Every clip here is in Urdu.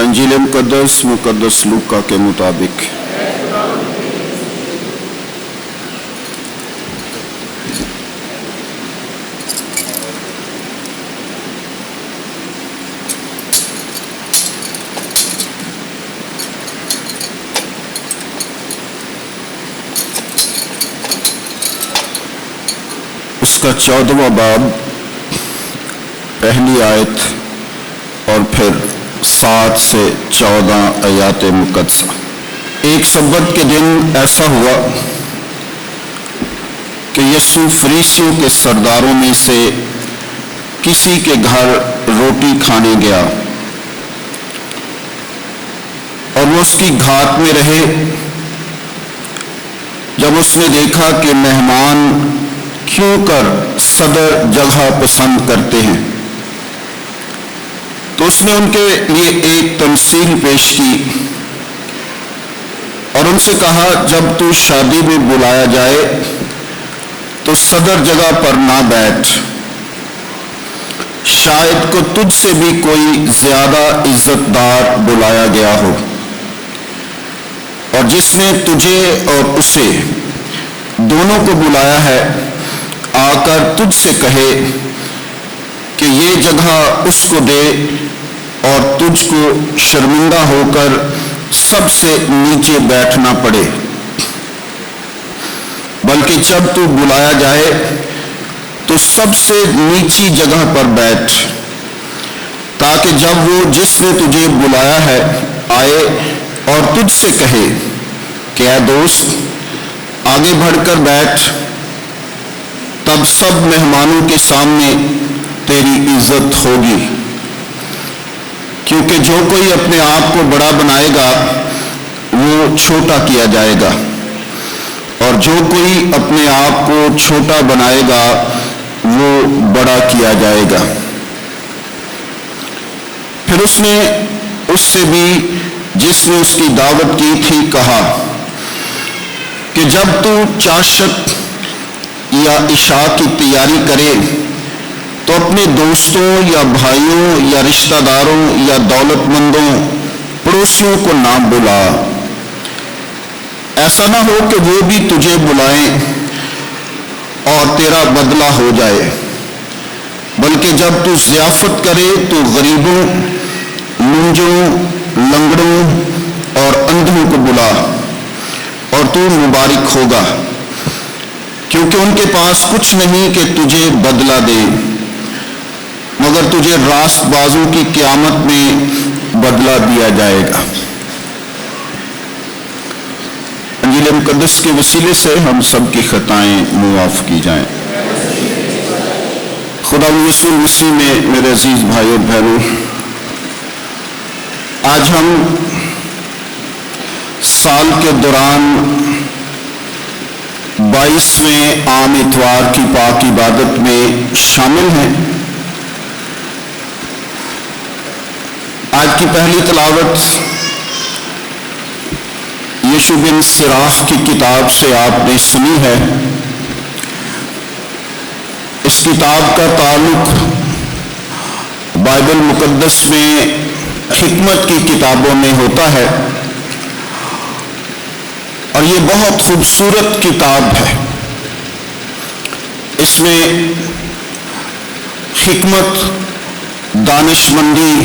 انجیل مقدس لوکا کے مطابق اس کا 14واں باب، پہلی آیت اور پھر 7 سے 14 آیات مقدسہ۔ ایک سبت کے دن ایسا ہوا کہ یسوع فریسیوں کے سرداروں میں سے کسی کے گھر روٹی کھانے گیا اور وہ اس کی گھات میں رہے۔ جب اس نے دیکھا کہ مہمان کیوں کر صدر جگہ پسند کرتے ہیں تو اس نے ان کے لیے ایک تمثیل پیش کی اور ان سے کہا، جب تو شادی میں بلایا جائے تو صدر جگہ پر نہ بیٹھ، شاید کو تجھ سے بھی کوئی زیادہ عزت دار بلایا گیا ہو، اور جس نے تجھے اور اسے دونوں کو بلایا ہے آ کر تجھ سے کہے کہ یہ جگہ اس کو دے، اور تجھ کو شرمندہ ہو کر سب سے نیچے بیٹھنا پڑے، بلکہ جب تو بلایا جائے تو سب سے نیچی جگہ پر بیٹھ، تاکہ جب وہ جس نے تجھے بلایا ہے آئے اور تجھ سے کہے کہ اے دوست آگے بڑھ کر بیٹھ، تب سب مہمانوں کے سامنے تیری عزت ہوگی۔ کیونکہ جو کوئی اپنے آپ کو بڑا بنائے گا وہ چھوٹا کیا جائے گا، اور جو کوئی اپنے آپ کو چھوٹا بنائے گا وہ بڑا کیا جائے گا۔ پھر اس نے اس سے بھی جس نے اس کی دعوت کی تھی کہا کہ جب تو چاشت یا عشاء کی تیاری کرے تو اپنے دوستوں یا بھائیوں یا رشتہ داروں یا دولت مندوں پڑوسیوں کو نہ بلا، ایسا نہ ہو کہ وہ بھی تجھے بلائیں اور تیرا بدلہ ہو جائے، بلکہ جب تو ضیافت کرے تو غریبوں، لنجوں، لنگڑوں اور اندھوں کو بلا، اور تو مبارک ہوگا، کیونکہ ان کے پاس کچھ نہیں کہ تجھے بدلہ دے، مگر تجھے راست بازوں کی قیامت میں بدلہ دیا جائے گا۔ انجیل مقدس کے وسیلے سے ہم سب کی خطائیں معاف کی جائیں۔ خدا یسوع مسیح میں میرے عزیز بھائی اور بہنوں، آج ہم سال کے دوران 22ویں عام اتوار کی پاک عبادت میں شامل ہیں۔ آج کی پہلی تلاوت یشوع بن سراخ کی کتاب سے آپ نے سنی ہے۔ اس کتاب کا تعلق بائبل مقدس میں حکمت کی کتابوں میں ہوتا ہے، اور یہ بہت خوبصورت کتاب ہے۔ اس میں حکمت، دانش مندی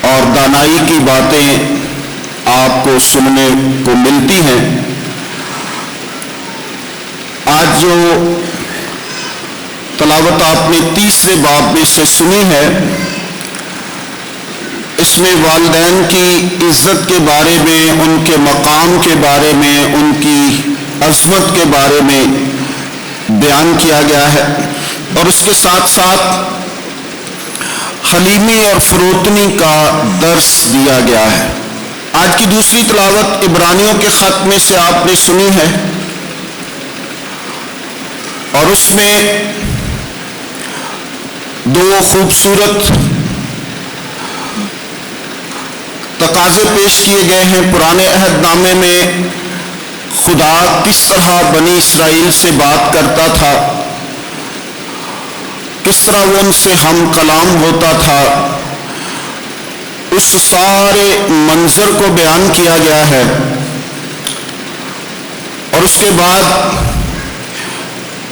اور دانائی کی باتیں آپ کو سننے کو ملتی ہیں۔ آج جو تلاوت آپ نے 30ویں باب میں سے سنی ہے، اس میں والدین کی عزت کے بارے میں، ان کے مقام کے بارے میں، ان کی عظمت کے بارے میں بیان کیا گیا ہے، اور اس کے ساتھ ساتھ حلیمی اور فروتنی کا درس دیا گیا ہے۔ آج کی دوسری تلاوت عبرانیوں کے خط میں سے آپ نے سنی ہے، اور اس میں دو خوبصورت تقاضے پیش کیے گئے ہیں۔ پرانے عہد نامے میں خدا کس طرح بنی اسرائیل سے بات کرتا تھا، کس طرح وہ ان سے ہم کلام ہوتا تھا، اس سارے منظر کو بیان کیا گیا ہے۔ اور اس کے بعد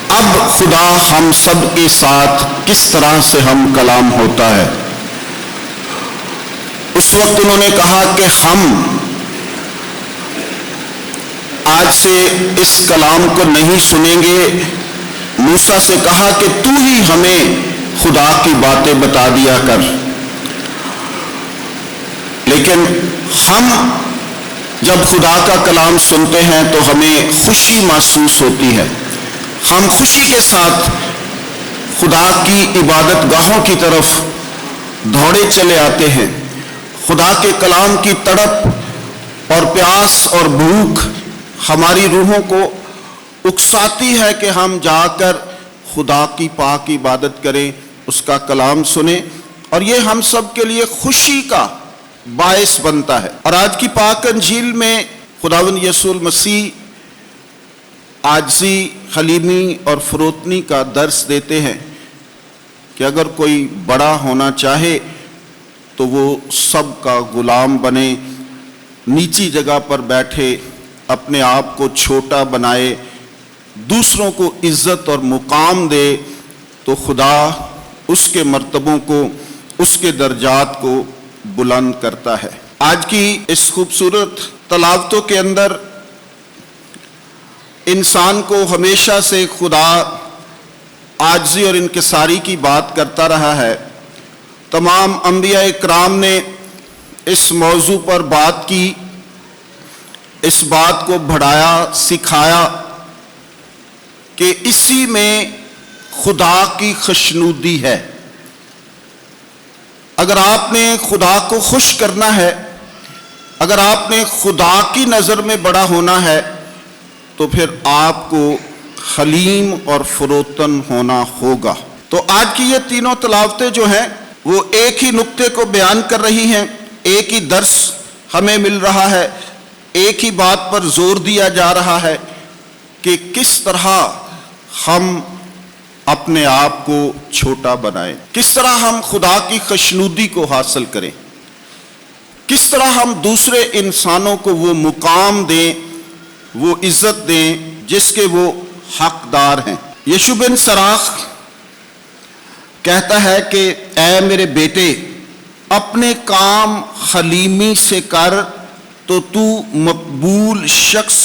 اب خدا ہم سب کے ساتھ کس طرح سے ہم کلام ہوتا ہے۔ اس وقت انہوں نے کہا کہ ہم آج سے اس کلام کو نہیں سنیں گے۔ موسیٰ سے کہا کہ تو ہی ہمیں خدا کی باتیں بتا دیا کر۔ لیکن ہم جب خدا کا کلام سنتے ہیں تو ہمیں خوشی محسوس ہوتی ہے، ہم خوشی کے ساتھ خدا کی عبادت گاہوں کی طرف دوڑے چلے آتے ہیں۔ خدا کے کلام کی تڑپ اور پیاس اور بھوک ہماری روحوں کو اکساتی ہے کہ ہم جا کر خدا کی پاک عبادت کریں، اس کا کلام سنیں، اور یہ ہم سب کے لیے خوشی کا باعث بنتا ہے۔ اور آج کی پاک انجیل میں خداوند یسوع مسیح عاجزی، حلیمی اور فروتنی کا درس دیتے ہیں کہ اگر کوئی بڑا ہونا چاہے تو وہ سب کا غلام بنے، نیچی جگہ پر بیٹھے، اپنے آپ کو چھوٹا بنائے، دوسروں کو عزت اور مقام دے، تو خدا اس کے مرتبوں کو، اس کے درجات کو بلند کرتا ہے۔ آج کی اس خوبصورت تلاوتوں کے اندر انسان کو ہمیشہ سے خدا عاجزی اور انکساری کی بات کرتا رہا ہے۔ تمام انبیاء اکرام نے اس موضوع پر بات کی، اس بات کو بڑھایا، سکھایا کہ اسی میں خدا کی خوشنودی ہے۔ اگر آپ نے خدا کو خوش کرنا ہے، اگر آپ نے خدا کی نظر میں بڑا ہونا ہے، تو پھر آپ کو حلیم اور فروتن ہونا ہوگا۔ تو آج کی یہ تینوں تلاوتیں جو ہیں وہ ایک ہی نقطے کو بیان کر رہی ہیں، ایک ہی درس ہمیں مل رہا ہے، ایک ہی بات پر زور دیا جا رہا ہے کہ کس طرح ہم اپنے آپ کو چھوٹا بنائیں، کس طرح ہم خدا کی خوشنودی کو حاصل کریں، کس طرح ہم دوسرے انسانوں کو وہ مقام دیں، وہ عزت دیں جس کے وہ حقدار ہیں۔ یشوع بن سراخ کہتا ہے کہ اے میرے بیٹے، اپنے کام حلیمی سے کر تو تو مقبول شخص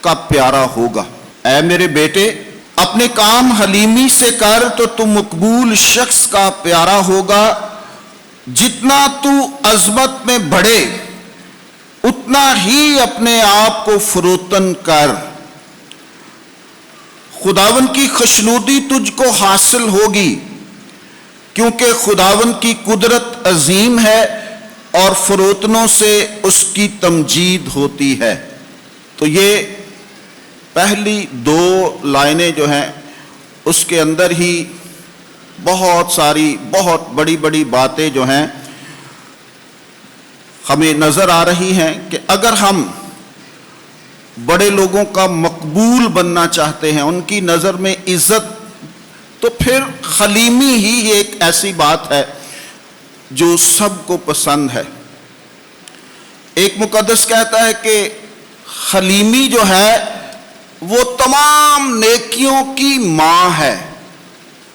کا پیارا ہوگا۔ اے میرے بیٹے، اپنے کام حلیمی سے کر تو تو مقبول شخص کا پیارا ہوگا۔ جتنا تو عظمت میں بڑھے اتنا ہی اپنے آپ کو فروتن کر۔ خداوند کی خوشنودی تجھ کو حاصل ہوگی، کیونکہ خداوند کی قدرت عظیم ہے اور فروتنوں سے اس کی تمجید ہوتی ہے۔ تو یہ پہلی دو لائنیں جو ہیں اس کے اندر ہی بہت ساری بہت بڑی بڑی باتیں جو ہیں ہمیں نظر آ رہی ہیں کہ اگر ہم بڑے لوگوں کا مقبول بننا چاہتے ہیں، ان کی نظر میں عزت، تو پھر حلیمی ہی ایک ایسی بات ہے جو سب کو پسند ہے۔ ایک مقدس کہتا ہے کہ حلیمی جو ہے وہ تمام نیکیوں کی ماں ہے،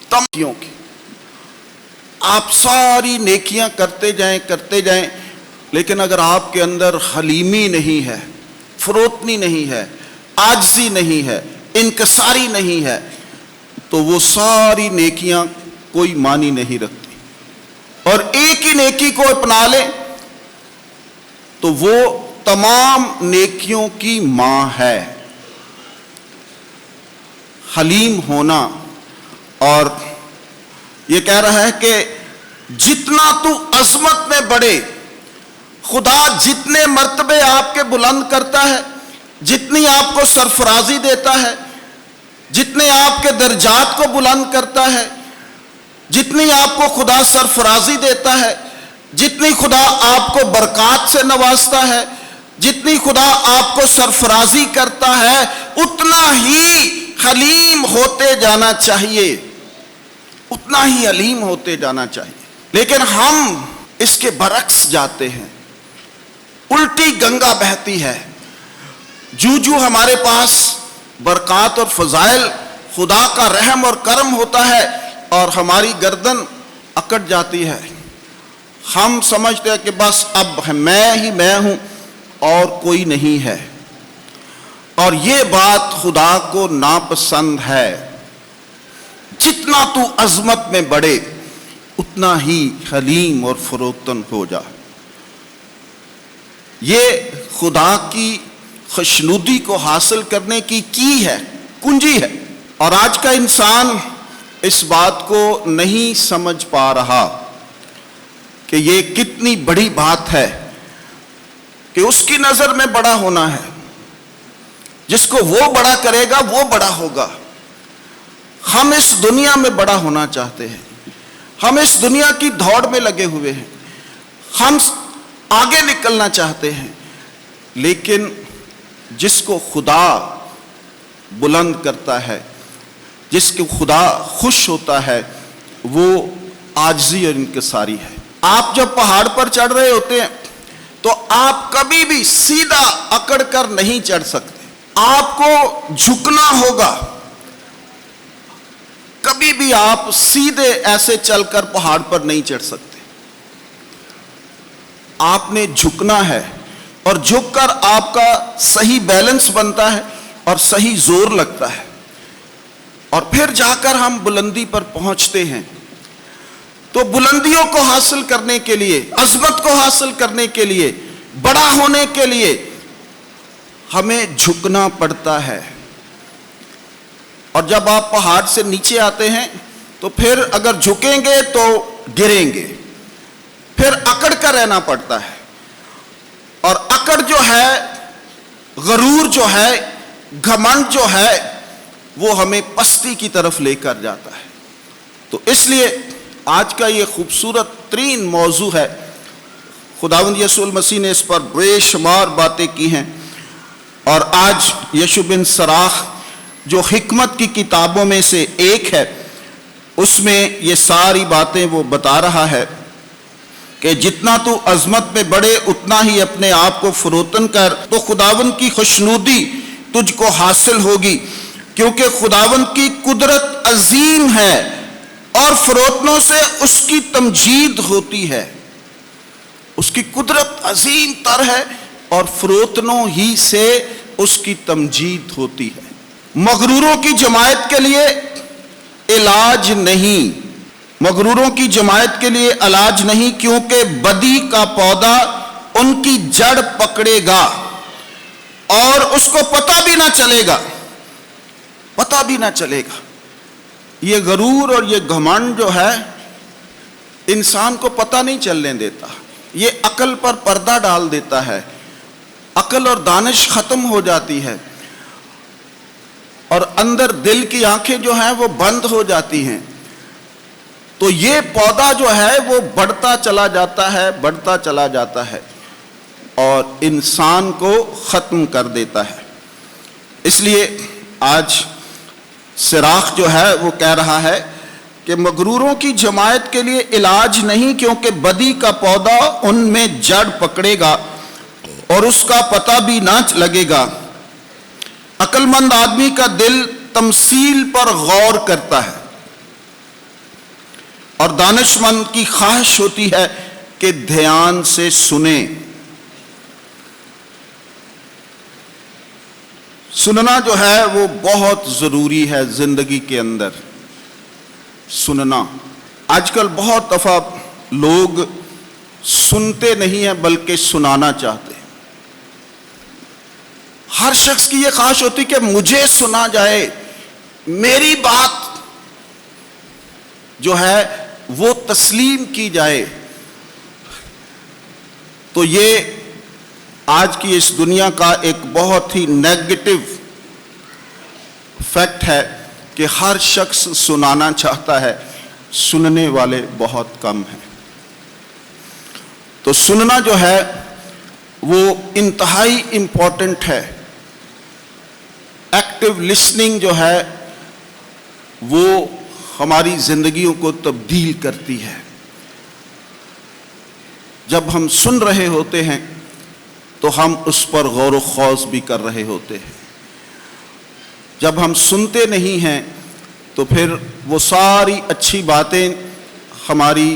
تمام نیکیوں کی۔ آپ ساری نیکیاں کرتے جائیں، لیکن اگر آپ کے اندر حلیمی نہیں ہے، فروتنی نہیں ہے، عاجزی نہیں ہے، انکساری نہیں ہے، تو وہ ساری نیکیاں کوئی معنی نہیں رکھتی۔ اور ایک ہی نیکی کو اپنا لے تو وہ تمام نیکیوں کی ماں ہے۔ حلیم ہونا، اور یہ کہہ رہا ہے کہ جتنا تو عظمت میں بڑھے، خدا جتنے مرتبے آپ کے بلند کرتا ہے، جتنی آپ کو سرفرازی دیتا ہے، جتنے آپ کے درجات کو بلند کرتا ہے، جتنی آپ کو خدا سرفرازی دیتا ہے، جتنی خدا آپ کو برکات سے نوازتا ہے، جتنی خدا آپ کو سرفرازی کرتا ہے، اتنا ہی حلیم ہوتے جانا چاہیے۔ اتنا ہی علیم ہوتے جانا چاہیے. لیکن ہم اس کے برعکس جاتے ہیں، الٹی گنگا بہتی ہے. جو ہمارے پاس برکات اور فضائل، خدا کا رحم اور کرم ہوتا ہے اور ہماری گردن اکڑ جاتی ہے. ہم سمجھتے ہیں کہ بس اب میں ہی میں ہوں اور کوئی نہیں ہے، اور یہ بات خدا کو ناپسند ہے. جتنا تو عظمت میں بڑھے اتنا ہی حلیم اور فروتن ہو جا. یہ خدا کی خوشنودی کو حاصل کرنے کی ہے، کنجی ہے. اور آج کا انسان اس بات کو نہیں سمجھ پا رہا کہ یہ کتنی بڑی بات ہے کہ اس کی نظر میں بڑا ہونا ہے. جس کو وہ بڑا کرے گا وہ بڑا ہوگا. ہم اس دنیا میں بڑا ہونا چاہتے ہیں، ہم اس دنیا کی دوڑ میں لگے ہوئے ہیں، ہم آگے نکلنا چاہتے ہیں. لیکن جس کو خدا بلند کرتا ہے، جس کو خدا خوش ہوتا ہے، وہ عاجزی اور انکساری ہے. آپ جب پہاڑ پر چڑھ رہے ہوتے ہیں تو آپ کبھی بھی سیدھا اکڑ کر نہیں چڑھ سکتے. آپ کو جھکنا ہوگا. کبھی بھی آپ سیدھے ایسے چل کر پہاڑ پر نہیں چڑھ سکتے. آپ نے جھکنا ہے، اور جھک کر آپ کا صحیح بیلنس بنتا ہے اور صحیح زور لگتا ہے، اور پھر جا کر ہم بلندی پر پہنچتے ہیں. تو بلندیوں کو حاصل کرنے کے لیے، عظمت کو حاصل کرنے کے لیے، بڑا ہونے کے لیے ہمیں جھکنا پڑتا ہے. اور جب آپ پہاڑ سے نیچے آتے ہیں تو پھر اگر جھکیں گے تو گریں گے، پھر اکڑ کر رہنا پڑتا ہے. اور اکڑ جو ہے، غرور جو ہے، گھمنڈ جو ہے، وہ ہمیں پستی کی طرف لے کر جاتا ہے. تو اس لیے آج کا یہ خوبصورت ترین موضوع ہے. خداوند یسوع المسیح نے اس پر بے شمار باتیں کی ہیں، اور آج یشوع بن سراخ جو حکمت کی کتابوں میں سے ایک ہے، اس میں یہ ساری باتیں وہ بتا رہا ہے کہ جتنا تو عظمت میں بڑھے اتنا ہی اپنے آپ کو فروتن کر، تو خداوند کی خوشنودی تجھ کو حاصل ہوگی. کیونکہ خداوند کی قدرت عظیم ہے اور فروتنوں سے اس کی تمجید ہوتی ہے. اس کی قدرت عظیم تر ہے اور فروتنوں ہی سے اس کی تمجید ہوتی ہے. مغروروں کی جماعت کے لیے علاج نہیں، مغروروں کی جماعت کے لیے علاج نہیں، کیونکہ بدی کا پودا ان کی جڑ پکڑے گا اور اس کو پتہ بھی نہ چلے گا، پتہ بھی نہ چلے گا. یہ غرور اور یہ گھمنڈ جو ہے انسان کو پتہ نہیں چلنے دیتا. یہ عقل پر پردہ ڈال دیتا ہے، عقل اور دانش ختم ہو جاتی ہے، اور اندر دل کی آنکھیں جو ہیں وہ بند ہو جاتی ہیں. تو یہ پودا جو ہے وہ بڑھتا چلا جاتا ہے، بڑھتا چلا جاتا ہے اور انسان کو ختم کر دیتا ہے. اس لیے آج سراخ جو ہے وہ کہہ رہا ہے کہ مغروروں کی جماعت کے لیے علاج نہیں، کیونکہ بدی کا پودا ان میں جڑ پکڑے گا اور اس کا پتہ بھی نہ لگے گا. عقل مند آدمی کا دل تمثیل پر غور کرتا ہے، اور دانش مند کی خواہش ہوتی ہے کہ دھیان سے سنے. سننا جو ہے وہ بہت ضروری ہے زندگی کے اندر. سننا، آج کل بہت دفعہ لوگ سنتے نہیں ہیں بلکہ سنانا چاہتے ہیں. ہر شخص کی یہ خواہش ہوتی کہ مجھے سنا جائے، میری بات جو ہے وہ تسلیم کی جائے. تو یہ آج کی اس دنیا کا ایک بہت ہی نیگیٹو فیکٹ ہے کہ ہر شخص سنانا چاہتا ہے، سننے والے بہت کم ہیں. تو سننا جو ہے وہ انتہائی امپورٹنٹ ہے. ایکٹیو لسننگ جو ہے وہ ہماری زندگیوں کو تبدیل کرتی ہے۔ جب ہم سن رہے ہوتے ہیں تو ہم اس پر غور و خوض بھی کر رہے ہوتے ہیں۔ جب ہم سنتے نہیں ہیں تو پھر وہ ساری اچھی باتیں ہماری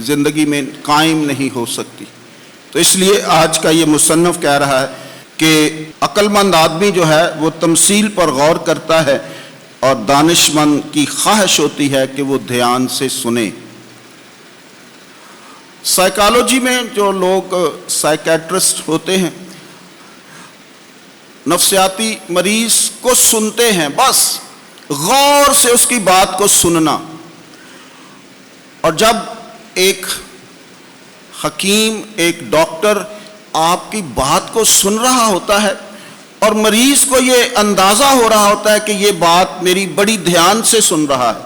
زندگی میں قائم نہیں ہو سکتی۔ تو اس لیے آج کا یہ مصنف کہہ رہا ہے کہ عقل مند آدمی جو ہے وہ تمثیل پر غور کرتا ہے اور دانش مند کی خواہش ہوتی ہے کہ وہ دھیان سے سنے۔ سائیکالوجی میں جو لوگ سائیکیٹرسٹ ہوتے ہیں، نفسیاتی مریض کو سنتے ہیں، بس غور سے اس کی بات کو سننا۔ اور جب ایک حکیم، ایک ڈاکٹر آپ کی بات کو سن رہا ہوتا ہے اور مریض کو یہ اندازہ ہو رہا ہوتا ہے کہ یہ بات میری بڑی دھیان سے سن رہا ہے،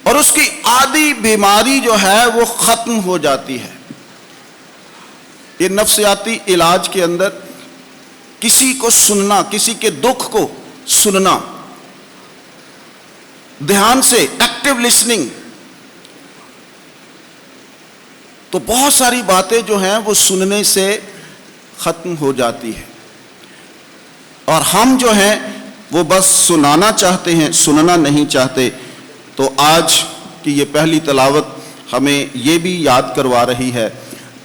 اور اس کی آدھی بیماری جو ہے وہ ختم ہو جاتی ہے۔ یہ نفسیاتی علاج کے اندر کسی کو سننا، کسی کے دکھ کو سننا، دھیان سے ایکٹیو لسننگ، تو بہت ساری باتیں جو ہیں وہ سننے سے ختم ہو جاتی ہے۔ اور ہم جو ہیں وہ بس سنانا چاہتے ہیں، سننا نہیں چاہتے۔ تو آج کی یہ پہلی تلاوت ہمیں یہ بھی یاد کروا رہی ہے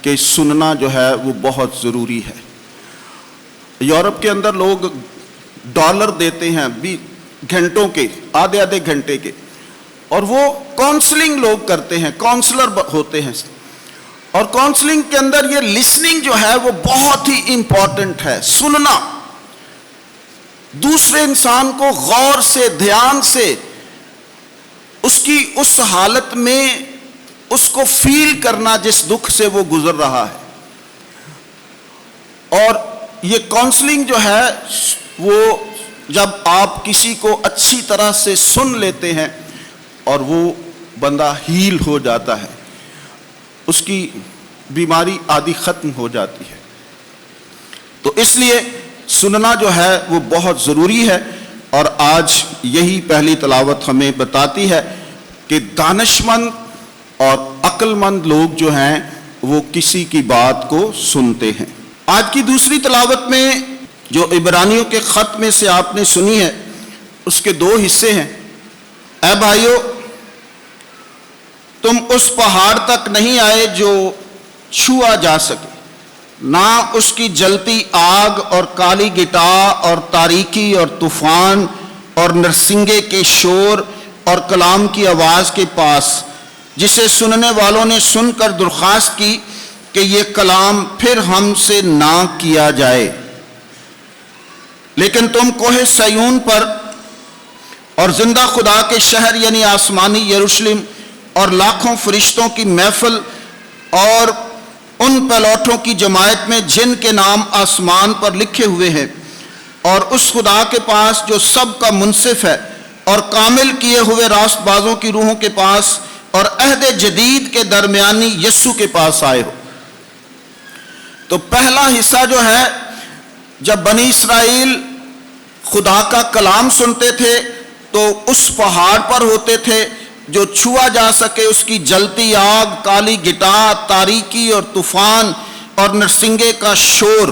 کہ سننا جو ہے وہ بہت ضروری ہے۔ یورپ کے اندر لوگ ڈالر دیتے ہیں گھنٹوں کے، آدھے آدھے گھنٹے کے، اور وہ کاؤنسلنگ لوگ کرتے ہیں، کاؤنسلر ہوتے ہیں، اور کاؤنسلنگ کے اندر یہ لسننگ جو ہے وہ بہت ہی امپورٹنٹ ہے۔ سننا، دوسرے انسان کو غور سے، دھیان سے، اس کی اس حالت میں اس کو فیل کرنا جس دکھ سے وہ گزر رہا ہے۔ اور یہ کاؤنسلنگ جو ہے وہ جب آپ کسی کو اچھی طرح سے سن لیتے ہیں اور وہ بندہ ہیل ہو جاتا ہے، اس کی بیماری آدھی ختم ہو جاتی ہے۔ تو اس لیے سننا جو ہے وہ بہت ضروری ہے، اور آج یہی پہلی تلاوت ہمیں بتاتی ہے کہ دانش مند اور عقل مند لوگ جو ہیں وہ کسی کی بات کو سنتے ہیں۔ آج کی دوسری تلاوت میں جو عبرانیوں کے خط میں سے آپ نے سنی ہے، اس کے دو حصے ہیں۔ اے بھائیو، تم اس پہاڑ تک نہیں آئے جو چھوا جا سکے، نہ اس کی جلتی آگ اور کالی گٹا اور تاریکی اور طوفان اور نرسنگے کے شور اور کلام کی آواز کے پاس، جسے سننے والوں نے سن کر درخواست کی کہ یہ کلام پھر ہم سے نہ کیا جائے۔ لیکن تم کوہ سیون پر اور زندہ خدا کے شہر یعنی آسمانی یروشلم اور لاکھوں فرشتوں کی محفل اور ان پلوٹوں کی جماعت میں جن کے نام آسمان پر لکھے ہوئے ہیں، اور اس خدا کے پاس جو سب کا منصف ہے، اور کامل کیے ہوئے راست بازوں کی روحوں کے پاس، اور عہد جدید کے درمیانی یسوع کے پاس آئے ہو۔ تو پہلا حصہ جو ہے، جب بنی اسرائیل خدا کا کلام سنتے تھے تو اس پہاڑ پر ہوتے تھے جو چھوا جا سکے، اس کی جلتی آگ، کالی گٹا، تاریکی اور طوفان اور نرسنگے کا شور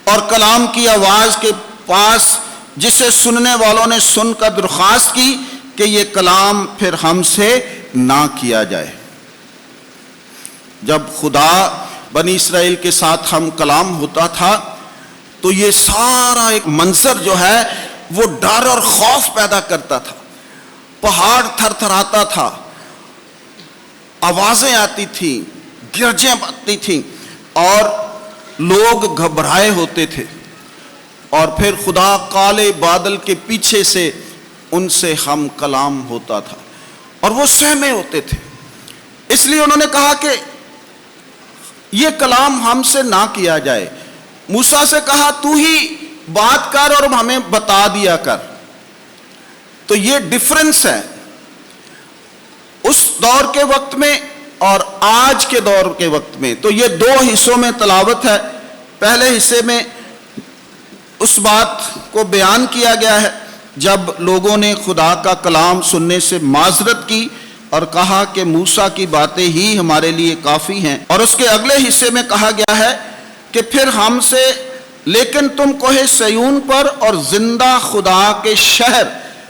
اور کلام کی آواز کے پاس، جسے سننے والوں نے سن کر درخواست کی کہ یہ کلام پھر ہم سے نہ کیا جائے۔ جب خدا بنی اسرائیل کے ساتھ ہم کلام ہوتا تھا تو یہ سارا ایک منظر جو ہے وہ ڈر اور خوف پیدا کرتا تھا۔ پہاڑ تھر تھراتا تھا، آوازیں آتی تھیں، گرجیں آتی تھیں، اور لوگ گھبرائے ہوتے تھے، اور پھر خدا کالے بادل کے پیچھے سے ان سے ہم کلام ہوتا تھا، اور وہ سہمے ہوتے تھے۔ اس لیے انہوں نے کہا کہ یہ کلام ہم سے نہ کیا جائے۔ موسیٰ سے کہا تو ہی بات کر اور ہمیں بتا دیا کر۔ تو یہ ڈفرنس ہے اس دور کے وقت میں اور آج کے دور کے وقت میں۔ تو یہ دو حصوں میں تلاوت ہے۔ پہلے حصے میں اس بات کو بیان کیا گیا ہے جب لوگوں نے خدا کا کلام سننے سے معذرت کی اور کہا کہ موسیٰ کی باتیں ہی ہمارے لیے کافی ہیں، اور اس کے اگلے حصے میں کہا گیا ہے کہ پھر ہم سے لیکن تم کوہ سیون پر اور زندہ خدا کے شہر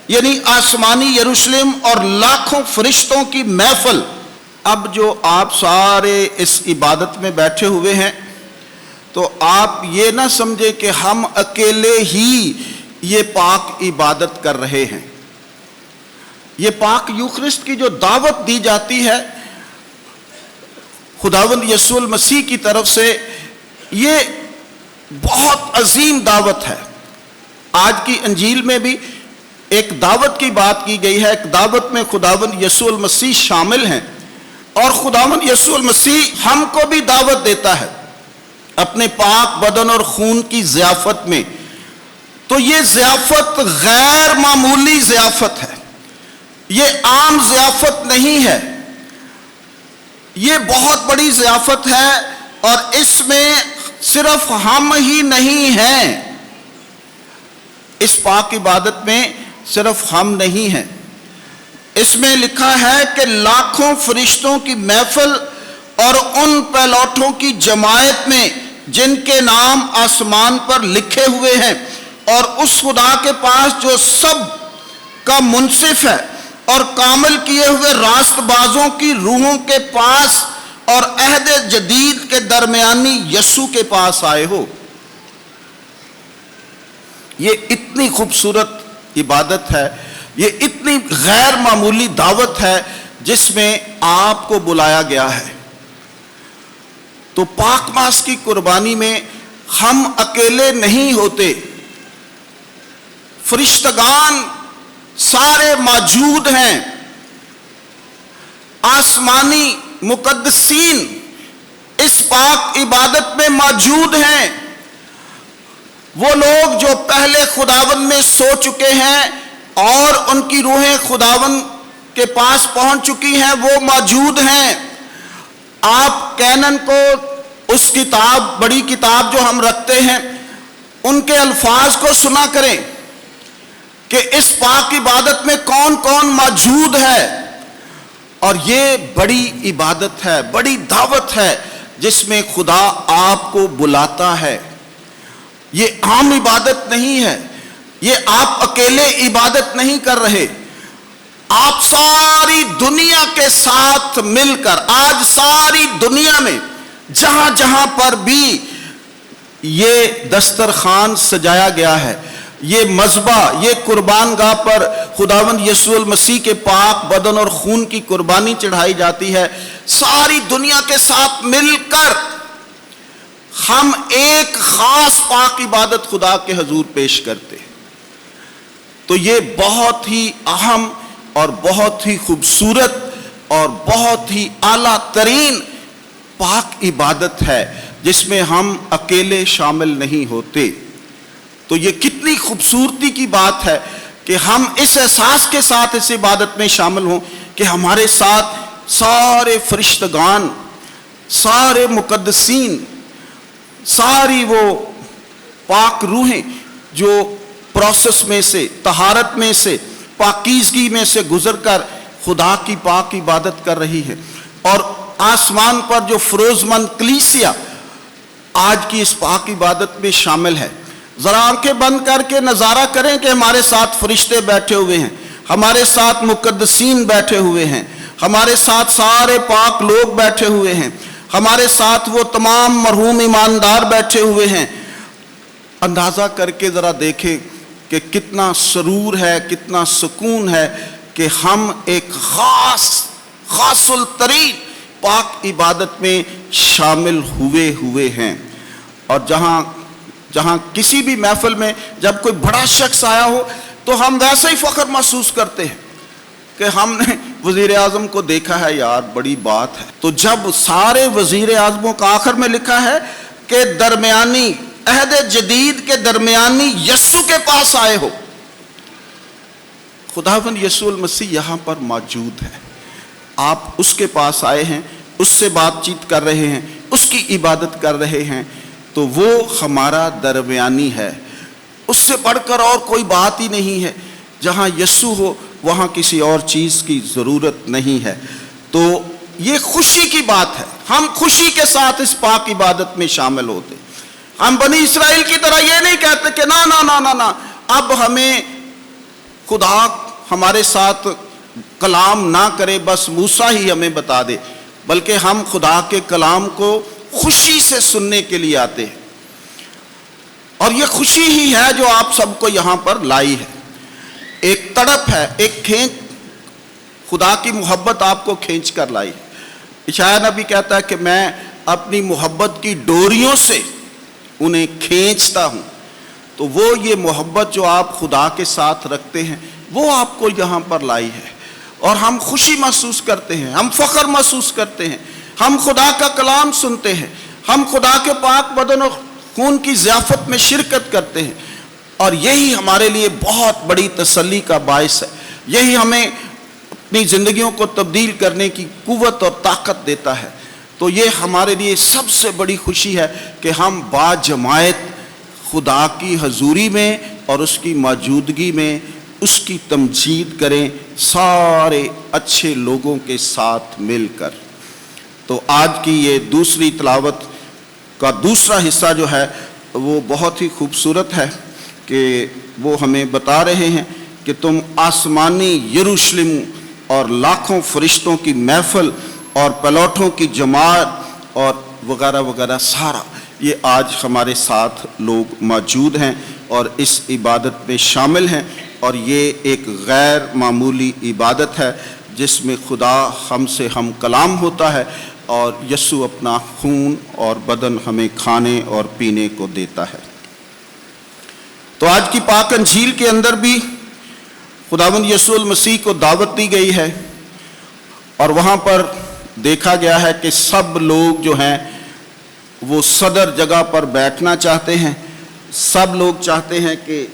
یعنی آسمانی یروشلم اور لاکھوں فرشتوں کی محفل. اب جو آپ سارے اس عبادت میں بیٹھے ہوئے ہیں تو آپ یہ نہ سمجھے کہ ہم اکیلے ہی یہ پاک عبادت کر رہے ہیں. یہ پاک یوخرسٹ کی جو دعوت دی جاتی ہے خداوند یسوع المسیح کی طرف سے، یہ بہت عظیم دعوت ہے. آج کی انجیل میں بھی ایک دعوت کی بات کی گئی ہے. ایک دعوت میں خداوند یسوع المسیح شامل ہیں، اور خداوند یسوع المسیح ہم کو بھی دعوت دیتا ہے اپنے پاک بدن اور خون کی ضیافت میں. تو یہ ضیافت غیر معمولی ضیافت ہے، یہ عام ضیافت نہیں ہے، یہ بہت بڑی ضیافت ہے. اور اس میں صرف ہم ہی نہیں ہیں، اس پاک عبادت میں صرف ہم نہیں ہیں. اس میں لکھا ہے کہ لاکھوں فرشتوں کی محفل اور ان پیلوٹوں کی جماعت میں جن کے نام آسمان پر لکھے ہوئے ہیں، اور اس خدا کے پاس جو سب کا منصف ہے اور کامل کیے ہوئے راست بازوں کی روحوں کے پاس اور عہد جدید کے درمیانی یسوع کے پاس آئے ہو. یہ اتنی خوبصورت عبادت ہے، یہ اتنی غیر معمولی دعوت ہے جس میں آپ کو بلایا گیا ہے. تو پاک ماس کی قربانی میں ہم اکیلے نہیں ہوتے، فرشتگان سارے موجود ہیں، آسمانی مقدسین اس پاک عبادت میں موجود ہیں. وہ لوگ جو پہلے خداوند میں سو چکے ہیں اور ان کی روحیں خداوند کے پاس پہنچ چکی ہیں، وہ موجود ہیں. آپ کینن کو اس کتاب، بڑی کتاب جو ہم رکھتے ہیں، ان کے الفاظ کو سنا کریں کہ اس پاک عبادت میں کون کون موجود ہے. اور یہ بڑی عبادت ہے، بڑی دعوت ہے جس میں خدا آپ کو بلاتا ہے. یہ عام عبادت نہیں ہے، یہ آپ اکیلے عبادت نہیں کر رہے، آپ ساری دنیا کے ساتھ مل کر، آج ساری دنیا میں جہاں جہاں پر بھی یہ دسترخوان سجایا گیا ہے، یہ مذبح، یہ قربان گاہ پر خداوند یسوع المسیح کے پاک بدن اور خون کی قربانی چڑھائی جاتی ہے، ساری دنیا کے ساتھ مل کر ہم ایک خاص پاک عبادت خدا کے حضور پیش کرتے ہیں. تو یہ بہت ہی اہم اور بہت ہی خوبصورت اور بہت ہی اعلیٰ ترین پاک عبادت ہے جس میں ہم اکیلے شامل نہیں ہوتے. تو یہ کتنی خوبصورتی کی بات ہے کہ ہم اس احساس کے ساتھ اس عبادت میں شامل ہوں کہ ہمارے ساتھ سارے فرشتگان، سارے مقدسین، ساری وہ پاک روحیں جو پروسیس میں سے، طہارت میں سے، پاکیزگی میں سے گزر کر خدا کی پاک عبادت کر رہی ہے. اور آسمان پر جو فروز مند کلیسیا آج کی اس پاک عبادت میں شامل ہے. ذرا آنکھیں بند کر کے نظارہ کریں کہ ہمارے ساتھ فرشتے بیٹھے ہوئے ہیں، ہمارے ساتھ مقدسین بیٹھے ہوئے ہیں، ہمارے ساتھ سارے پاک لوگ بیٹھے ہوئے ہیں، ہمارے ساتھ وہ تمام مرحوم ایماندار بیٹھے ہوئے ہیں. اندازہ کر کے ذرا دیکھیں کہ کتنا سرور ہے، کتنا سکون ہے کہ ہم ایک خاص الترین پاک عبادت میں شامل ہوئے ہیں. اور جہاں کسی بھی محفل میں جب کوئی بڑا شخص آیا ہو تو ہم ویسا ہی فخر محسوس کرتے ہیں کہ ہم نے وزیر اعظم کو دیکھا ہے، یار بڑی بات ہے. تو جب سارے وزیر اعظموں کا آخر میں لکھا ہے کہ درمیانی عہد جدید کے درمیانی یسوع کے پاس آئے ہو، خداوند یسوع المسیح یہاں پر موجود ہے، آپ اس کے پاس آئے ہیں، اس سے بات چیت کر رہے ہیں، اس کی عبادت کر رہے ہیں. تو وہ ہمارا درمیانی ہے، اس سے بڑھ کر اور کوئی بات ہی نہیں ہے. جہاں یسوع ہو وہاں کسی اور چیز کی ضرورت نہیں ہے۔ تو یہ خوشی کی بات ہے، ہم خوشی کے ساتھ اس پاک عبادت میں شامل ہوتے۔ ہم بنی اسرائیل کی طرح یہ نہیں کہتے کہ نا نا نا نا نا اب ہمیں خدا ہمارے ساتھ کلام نہ کرے، بس موسیٰ ہی ہمیں بتا دے، بلکہ ہم خدا کے کلام کو خوشی سے سننے کے لیے آتے ہیں۔ اور یہ خوشی ہی ہے جو آپ سب کو یہاں پر لائی ہے۔ ایک تڑپ ہے، ایک کھینچ، خدا کی محبت آپ کو کھینچ کر لائی ہے۔ اشعیاء نبی کہتا ہے کہ میں اپنی محبت کی ڈوریوں سے انہیں کھینچتا ہوں۔ تو وہ یہ محبت جو آپ خدا کے ساتھ رکھتے ہیں وہ آپ کو یہاں پر لائی ہے، اور ہم خوشی محسوس کرتے ہیں، ہم فخر محسوس کرتے ہیں، ہم خدا کا کلام سنتے ہیں، ہم خدا کے پاک بدن و خون کی ضیافت میں شرکت کرتے ہیں، اور یہی ہمارے لیے بہت بڑی تسلی کا باعث ہے۔ یہی ہمیں اپنی زندگیوں کو تبدیل کرنے کی قوت اور طاقت دیتا ہے۔ تو یہ ہمارے لیے سب سے بڑی خوشی ہے کہ ہم باجماعت خدا کی حضوری میں اور اس کی موجودگی میں اس کی تمجید کریں، سارے اچھے لوگوں کے ساتھ مل کر۔ تو آج کی یہ دوسری تلاوت کا دوسرا حصہ جو ہے وہ بہت ہی خوبصورت ہے کہ وہ ہمیں بتا رہے ہیں کہ تم آسمانی یروشلم اور لاکھوں فرشتوں کی محفل اور پلوٹوں کی جماعت اور وغیرہ وغیرہ، سارا یہ آج ہمارے ساتھ لوگ موجود ہیں اور اس عبادت میں شامل ہیں، اور یہ ایک غیر معمولی عبادت ہے جس میں خدا ہم سے ہم کلام ہوتا ہے اور یسوع اپنا خون اور بدن ہمیں کھانے اور پینے کو دیتا ہے۔ تو آج کی پاک انجیل کے اندر بھی خداوند یسوع المسیح کو دعوت دی گئی ہے، اور وہاں پر دیکھا گیا ہے کہ سب لوگ جو ہیں وہ صدر جگہ پر بیٹھنا چاہتے ہیں، سب لوگ چاہتے ہیں کہ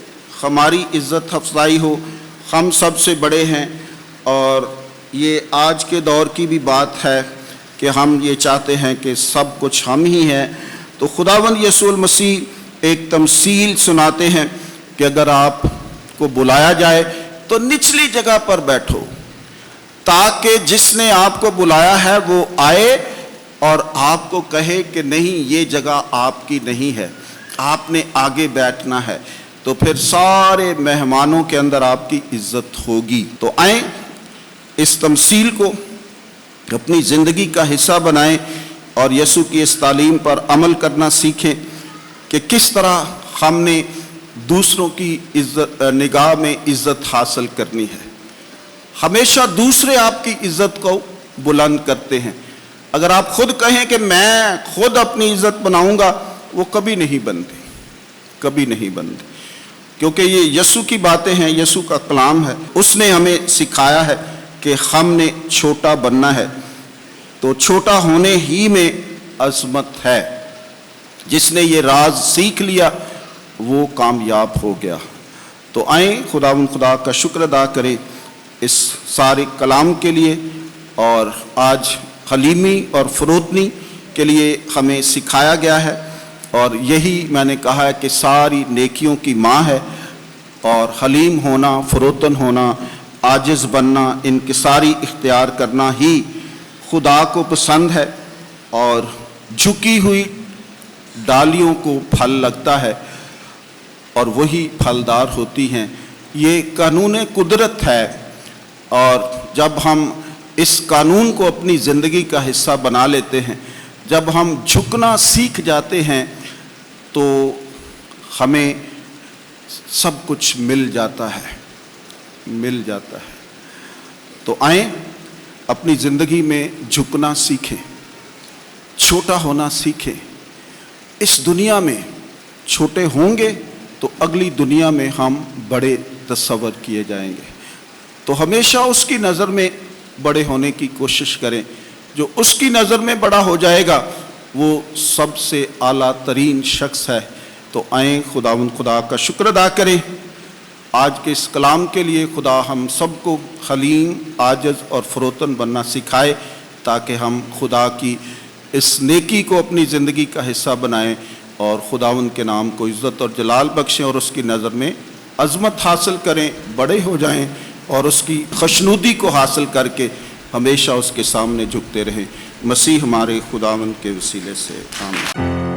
ہماری عزت افزائی ہو، ہم سب سے بڑے ہیں، اور یہ آج کے دور کی بھی بات ہے کہ ہم یہ چاہتے ہیں کہ سب کچھ ہم ہی ہیں۔ تو خداوند یسوع المسیح ایک تمثیل سناتے ہیں کہ اگر آپ کو بلایا جائے تو نچلی جگہ پر بیٹھو، تاکہ جس نے آپ کو بلایا ہے وہ آئے اور آپ کو کہے کہ نہیں یہ جگہ آپ کی نہیں ہے، آپ نے آگے بیٹھنا ہے، تو پھر سارے مہمانوں کے اندر آپ کی عزت ہوگی۔ تو آئیں اس تمثیل کو اپنی زندگی کا حصہ بنائیں اور یسوع کی اس تعلیم پر عمل کرنا سیکھیں کہ کس طرح ہم نے دوسروں کی عزت نگاہ میں عزت حاصل کرنی ہے۔ ہمیشہ دوسرے آپ کی عزت کو بلند کرتے ہیں۔ اگر آپ خود کہیں کہ میں خود اپنی عزت بناؤں گا، وہ کبھی نہیں بنتے، کبھی نہیں بنتے، کیونکہ یہ یسوع کی باتیں ہیں، یسوع کا کلام ہے۔ اس نے ہمیں سکھایا ہے کہ ہم نے چھوٹا بننا ہے، تو چھوٹا ہونے ہی میں عظمت ہے۔ جس نے یہ راز سیکھ لیا وہ کامیاب ہو گیا۔ تو آئیں خدا کا شکر ادا کریں اس سارے کلام کے لیے، اور آج حلیمی اور فروتنی کے لیے ہمیں سکھایا گیا ہے، اور یہی میں نے کہا ہے کہ ساری نیکیوں کی ماں ہے، اور حلیم ہونا، فروتن ہونا، عاجز بننا، انکساری اختیار کرنا ہی خدا کو پسند ہے، اور جھکی ہوئی ڈالیوں کو پھل لگتا ہے اور وہی پھلدار ہوتی ہیں۔ یہ قانون قدرت ہے، اور جب ہم اس قانون کو اپنی زندگی کا حصہ بنا لیتے ہیں، جب ہم جھکنا سیکھ جاتے ہیں تو ہمیں سب کچھ مل جاتا ہے۔ تو آئیں اپنی زندگی میں جھکنا سیکھیں، چھوٹا ہونا سیکھیں۔ اس دنیا میں چھوٹے ہوں گے تو اگلی دنیا میں ہم بڑے تصور کیے جائیں گے۔ تو ہمیشہ اس کی نظر میں بڑے ہونے کی کوشش کریں۔ جو اس کی نظر میں بڑا ہو جائے گا وہ سب سے اعلیٰ ترین شخص ہے۔ تو آئیں خدا کا شکر ادا کریں آج کے اس کلام کے لیے۔ خدا ہم سب کو حلیم، عاجز اور فروتن بننا سکھائے، تاکہ ہم خدا کی اس نیکی کو اپنی زندگی کا حصہ بنائیں اور خداوند کے نام کو عزت اور جلال بخشیں اور اس کی نظر میں عظمت حاصل کریں، بڑے ہو جائیں اور اس کی خوشنودی کو حاصل کر کے ہمیشہ اس کے سامنے جھکتے رہیں۔ مسیح ہمارے خداوند کے وسیلے سے آمین۔